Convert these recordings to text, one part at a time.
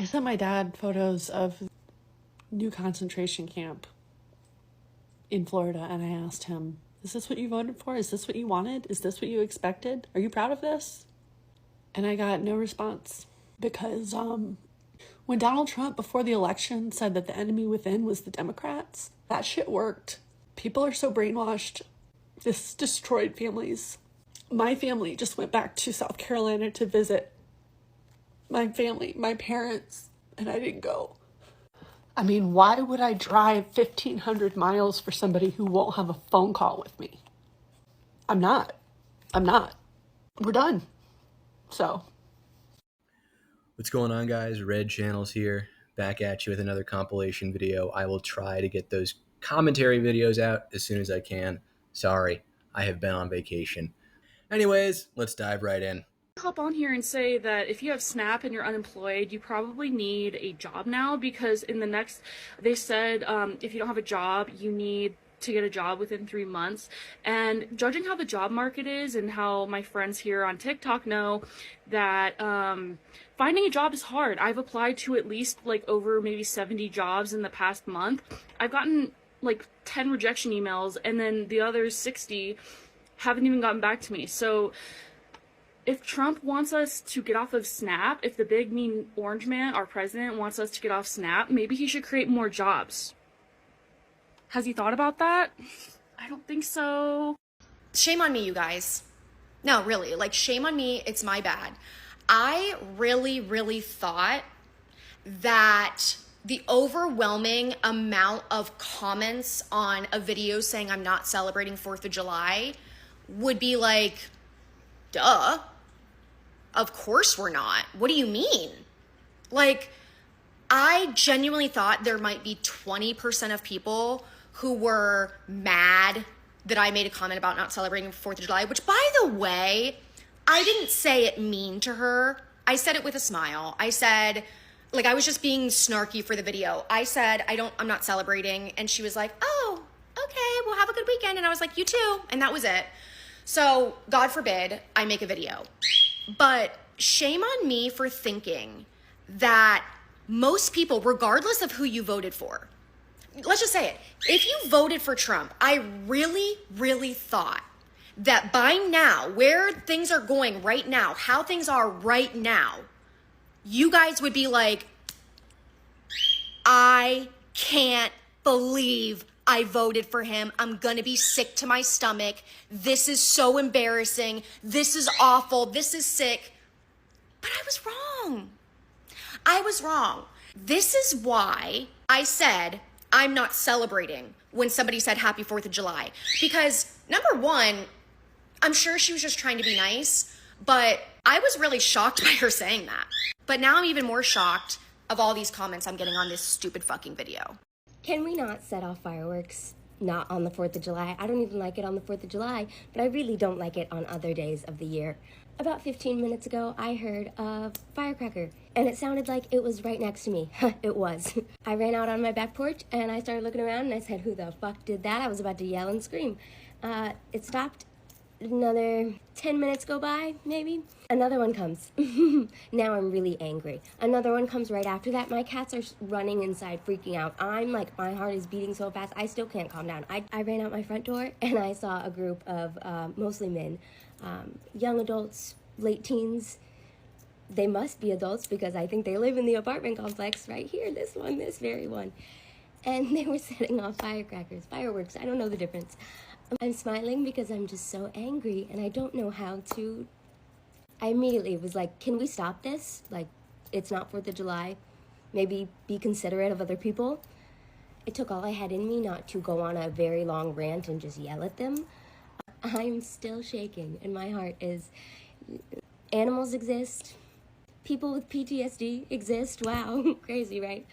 I sent my dad photos of new concentration camp in Florida, and I asked him, is this what you voted for? Is this what you wanted? Is this what you expected? Are you proud of this? And I got no response because when Donald Trump, before the election, said that the enemy within was the Democrats, that shit worked. People are so brainwashed. This destroyed families. My family just went back to South Carolina to visit my family, my parents, and I didn't go. I mean, why would I drive 1,500 miles for somebody who won't have a phone call with me? I'm not. We're done. So. What's going on, guys? Red Channels here, back at you with another compilation video. I will try to get those commentary videos out as soon as I can. Sorry, I have been on vacation. Anyways, let's dive right in. Hop on here and say that if you have SNAP and you're unemployed, you probably need a job now, because they said if you don't have a job, you need to get a job within 3 months. And judging how the job market is and how my friends here on TikTok know that finding a job is hard. I've applied to at least like over maybe 70 jobs in the past month. I've gotten like 10 rejection emails, and then the other 60 haven't even gotten back to me. So if Trump wants us to get off of SNAP, if the big mean orange man, our president, wants us to get off SNAP, maybe he should create more jobs. Has he thought about that? I don't think so. Shame on me, you guys. No, really, like, shame on me. It's my bad. I really thought that the overwhelming amount of comments on a video saying I'm not celebrating 4th of July would be like, duh. Of course we're not. What do you mean? Like, I genuinely thought there might be 20% of people who were mad that I made a comment about not celebrating 4th of July, which, by the way, I didn't say it mean to her. I said it with a smile. I said, like, I was just being snarky for the video. I said, I'm not celebrating. And she was like, oh, okay, well, have a good weekend. And I was like, you too. And that was it. So, God forbid I make a video. But shame on me for thinking that most people, regardless of who you voted for, let's just say it, if you voted for Trump, I really thought that by now, where things are going right now, how things are right now, you guys would be like, I can't believe I voted for him. I'm gonna be sick to my stomach. This is so embarrassing. This is awful. This is sick. But I was wrong. I was wrong. This is why I said I'm not celebrating when somebody said happy 4th of July. Because number one, I'm sure she was just trying to be nice, but I was really shocked by her saying that. But now I'm even more shocked of all these comments I'm getting on this stupid fucking video. Can we not set off fireworks? Not on the 4th of July. I don't even like it on the 4th of July, but I really don't like it on other days of the year. About 15 minutes ago, I heard a firecracker, and it sounded like it was right next to me. It was. I ran out on my back porch, and I started looking around, and I said, who the fuck did that? I was about to yell and scream. It stopped. Another 10 minutes go by, maybe. Another one comes. Now I'm really angry. Another one comes right after that. My cats are running inside, freaking out. I'm like, my heart is beating so fast, I still can't calm down. I ran out my front door, and I saw a group of mostly men, young adults, late teens. They must be adults because I think they live in the apartment complex right here, this very one. And they were setting off fireworks. I don't know the difference. I'm smiling because I'm just so angry and I don't know how to. I immediately was like, can we stop this? Like, it's not 4th of July. Maybe be considerate of other people. It took all I had in me not to go on a very long rant and just yell at them. I'm still shaking and my heart is. Animals exist. People with PTSD exist. Wow, crazy, right?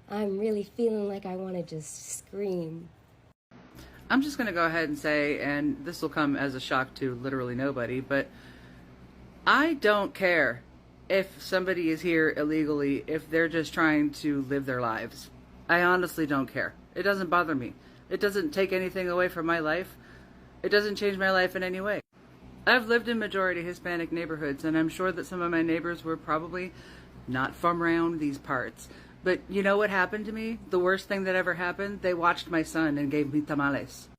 I'm really feeling like I want to just scream. I'm just going to go ahead and say, and this will come as a shock to literally nobody, but I don't care if somebody is here illegally, if they're just trying to live their lives. I honestly don't care. It doesn't bother me. It doesn't take anything away from my life. It doesn't change my life in any way. I've lived in majority Hispanic neighborhoods, and I'm sure that some of my neighbors were probably not from around these parts. But you know what happened to me? The worst thing that ever happened? They watched my son and gave me tamales.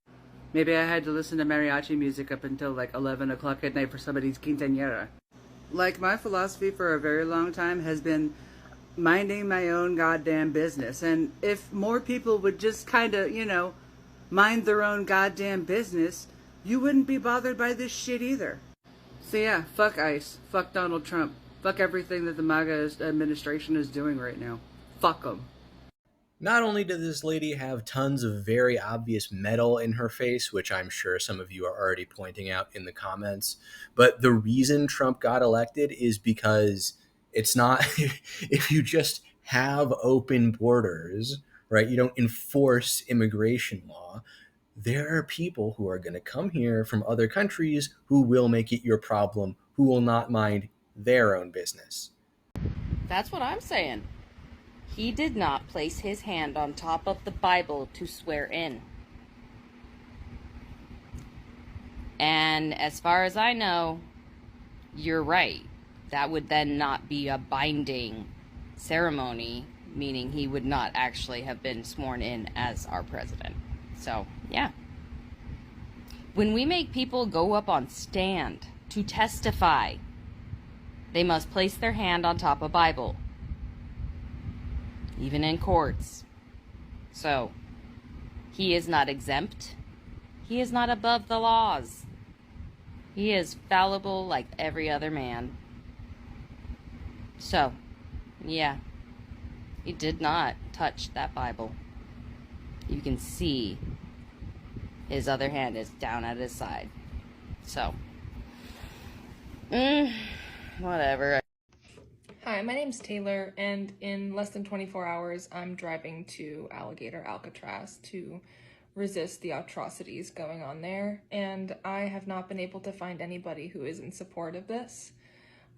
Maybe I had to listen to mariachi music up until like 11 o'clock at night for somebody's quinceañera. Like, my philosophy for a very long time has been minding my own goddamn business. And if more people would just kind of, you know, mind their own goddamn business, you wouldn't be bothered by this shit either. So yeah, fuck ICE. Fuck Donald Trump. Fuck everything that the MAGA administration is doing right now. Fuck them. Not only does this lady have tons of very obvious metal in her face, which I'm sure some of you are already pointing out in the comments, but the reason Trump got elected is because it's not, if you just have open borders, right, you don't enforce immigration law, there are people who are going to come here from other countries who will make it your problem, who will not mind their own business. That's what I'm saying. He did not place his hand on top of the Bible to swear in. And as far as I know, you're right. That would then not be a binding ceremony, meaning he would not actually have been sworn in as our president. So, yeah. When we make people go up on stand to testify, they must place their hand on top of Bible. Even in courts. So, he is not exempt. He is not above the laws. He is fallible like every other man. So, yeah. He did not touch that Bible. You can see his other hand is down at his side. So, whatever. Hi, my name's Taylor, and in less than 24 hours, I'm driving to Alligator Alcatraz to resist the atrocities going on there, and I have not been able to find anybody who is in support of this.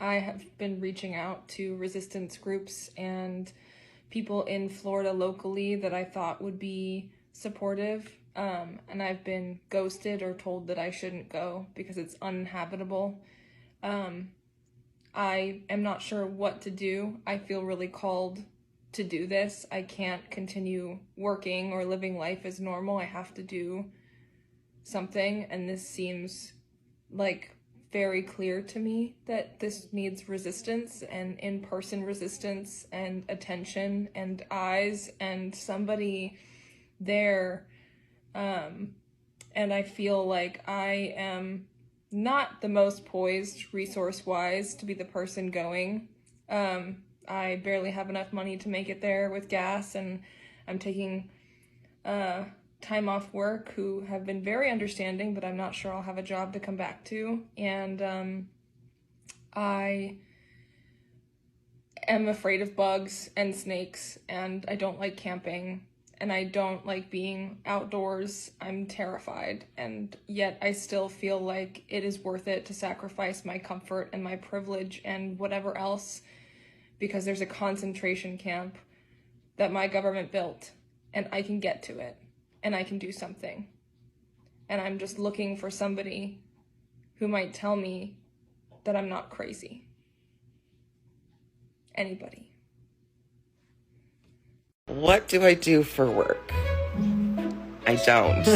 I have been reaching out to resistance groups and people in Florida locally that I thought would be supportive, and I've been ghosted or told that I shouldn't go because it's uninhabitable. I am not sure what to do. I feel really called to do this. I can't continue working or living life as normal. I have to do something, and this seems like very clear to me that this needs resistance and in-person resistance and attention and eyes and somebody there. And I feel like I am not the most poised resource-wise to be the person going. I barely have enough money to make it there with gas, and I'm taking time off work, who have been very understanding, but I'm not sure I'll have a job to come back to. And I am afraid of bugs and snakes, and I don't like camping, and I don't like being outdoors. I'm terrified, and yet I still feel like it is worth it to sacrifice my comfort and my privilege and whatever else, because there's a concentration camp that my government built, and I can get to it, and I can do something. And I'm just looking for somebody who might tell me that I'm not crazy. Anybody. What do I do for work? I don't.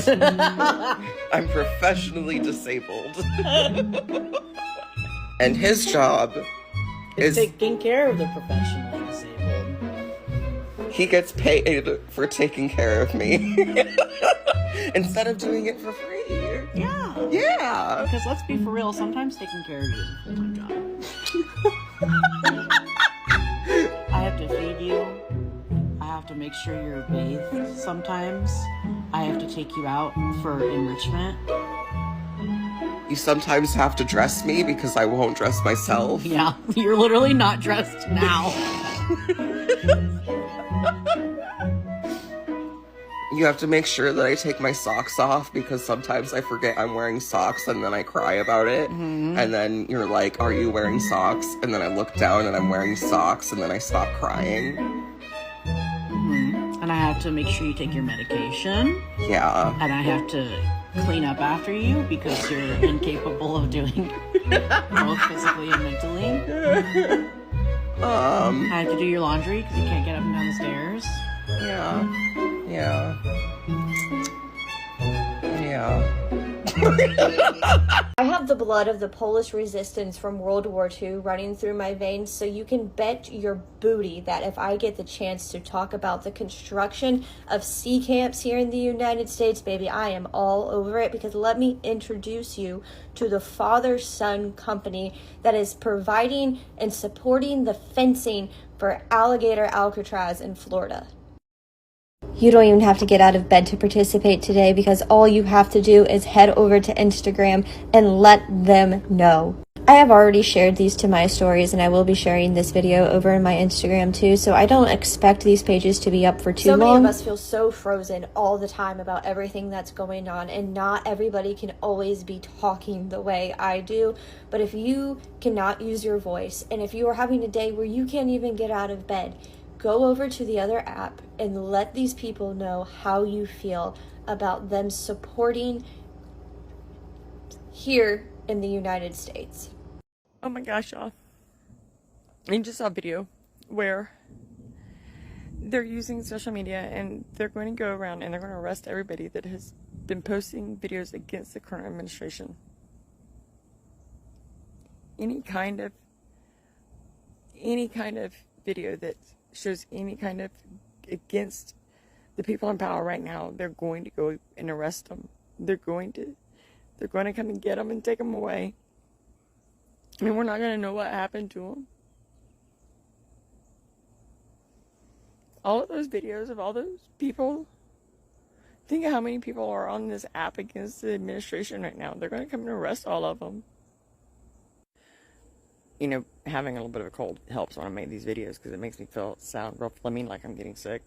I'm professionally disabled. And his job is taking care of the professionally disabled. He gets paid for taking care of me instead of doing it for free. Yeah. Yeah. Because let's be for real, sometimes taking care of you is a full-time job. I have to feed you. I have to make sure you're bathed sometimes. I have to take you out for enrichment. You sometimes have to dress me because I won't dress myself. Yeah, you're literally not dressed now. You have to make sure that I take my socks off because sometimes I forget I'm wearing socks and then I cry about it. Mm-hmm. And then you're like, are you wearing socks? And then I look down and I'm wearing socks and then I stop crying. Mm-hmm. And I have to make sure you take your medication. Yeah. And I have to clean up after you because you're incapable of doing both physically and mentally. I have to do your laundry because you can't get up and down the stairs. Yeah. I have the blood of the Polish resistance from World War II running through my veins, so you can bet your booty that if I get the chance to talk about the construction of sea camps here in the United States, baby, I am all over it, because let me introduce you to the Fatherson Company that is providing and supporting the fencing for Alligator Alcatraz in Florida. You don't even have to get out of bed to participate today, because all you have to do is head over to Instagram and let them know. I have already shared these to my stories, and I will be sharing this video over in my Instagram too, so I don't expect these pages to be up for too long. So many of us feel so frozen all the time about everything that's going on, and not everybody can always be talking the way I do. But if you cannot use your voice, and if you are having a day where you can't even get out of bed, go over to the other app and let these people know how you feel about them supporting here in the United States. Oh my gosh, y'all. I just saw a video where they're using social media and they're going to go around and they're going to arrest everybody that has been posting videos against the current administration. Any kind of video that shows any kind of against the people in power right now, they're going to go and arrest them. They're going to come and get them and take them away. I mean, we're not going to know what happened to them. All of those videos of all those people, think of how many people are on this app against the administration right now. They're going to come and arrest all of them. You know, having a little bit of a cold helps when I make these videos, because it makes me sound real phlegmy, like I'm getting sick.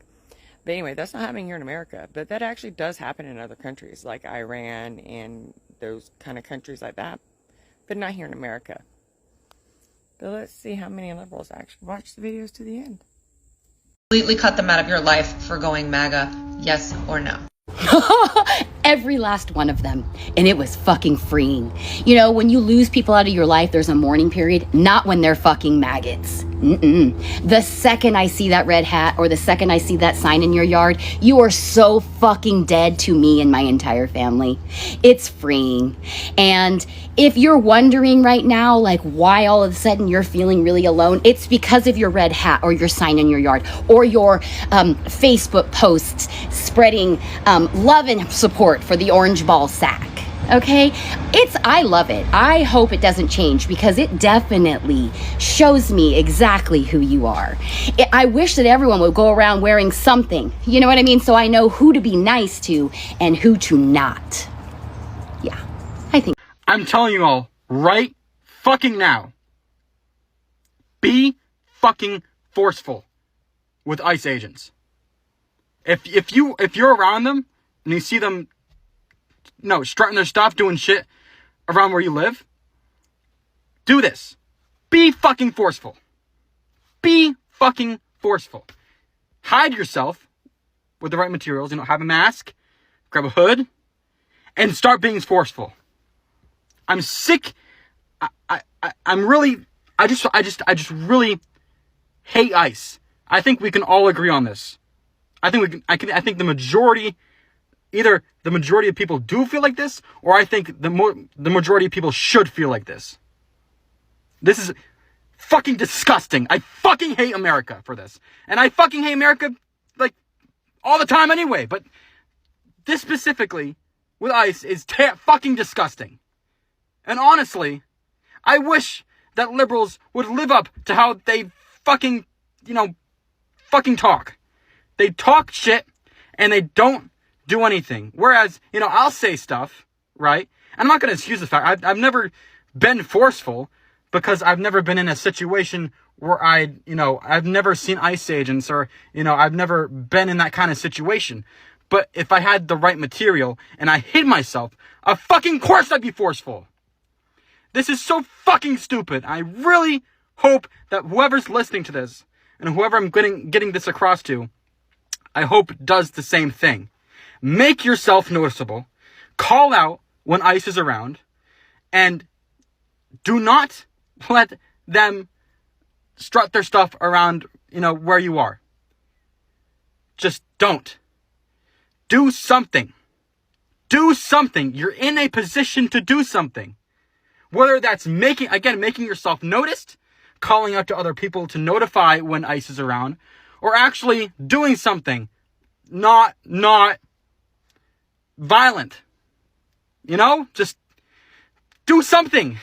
But anyway, that's not happening here in America. But that actually does happen in other countries, like Iran and those kind of countries like that. But not here in America. But let's see how many liberals actually watch the videos to the end. Completely cut them out of your life for going MAGA, yes or no? Every last one of them. And it was fucking freeing. You know, when you lose people out of your life, there's a mourning period, not when they're fucking maggots. The second I see that red hat, or the second I see that sign in your yard, you are so fucking dead to me and my entire family. It's freeing. And if you're wondering right now, like, why all of a sudden you're feeling really alone, it's because of your red hat or your sign in your yard or your Facebook posts spreading love and support for the orange ball sack. Okay, I love it. I hope it doesn't change, because it definitely shows me exactly who you are. I wish that everyone would go around wearing something, you know what I mean? So I know who to be nice to and who to not. Yeah, I think. I'm telling you all right fucking now. Be fucking forceful with ICE agents. If you're around them and you see them strutting their stuff, doing shit around where you live, do this. Be fucking forceful. Be fucking forceful. Hide yourself with the right materials. Have a mask, grab a hood, and start being forceful. I'm sick. I just really hate ICE. I think we can all agree on this. I think the majority, either the majority of people do feel like this, or I think the majority of people should feel like this. This is fucking disgusting. I fucking hate America for this. And I fucking hate America, like, all the time anyway. But this specifically, with ICE, is fucking disgusting. And honestly, I wish that liberals would live up to how they fucking talk. They talk shit, and they don't do anything. Whereas, I'll say stuff, right? I'm not going to excuse the fact I've never been forceful, because I've never been in a situation where I've never seen ICE agents, or, I've never been in that kind of situation. But if I had the right material and I hid myself, of fucking course I'd be forceful. This is so fucking stupid. I really hope that whoever's listening to this, and whoever I'm getting this across to, I hope does the same thing. Make yourself noticeable. call out when ICE is around, and do not let them strut their stuff around, where you are. Just don't. Do something. Do something. You're in a position to do something. Whether that's making yourself noticed, calling out to other people to notify when ICE is around, or actually doing something not violent. Just do something.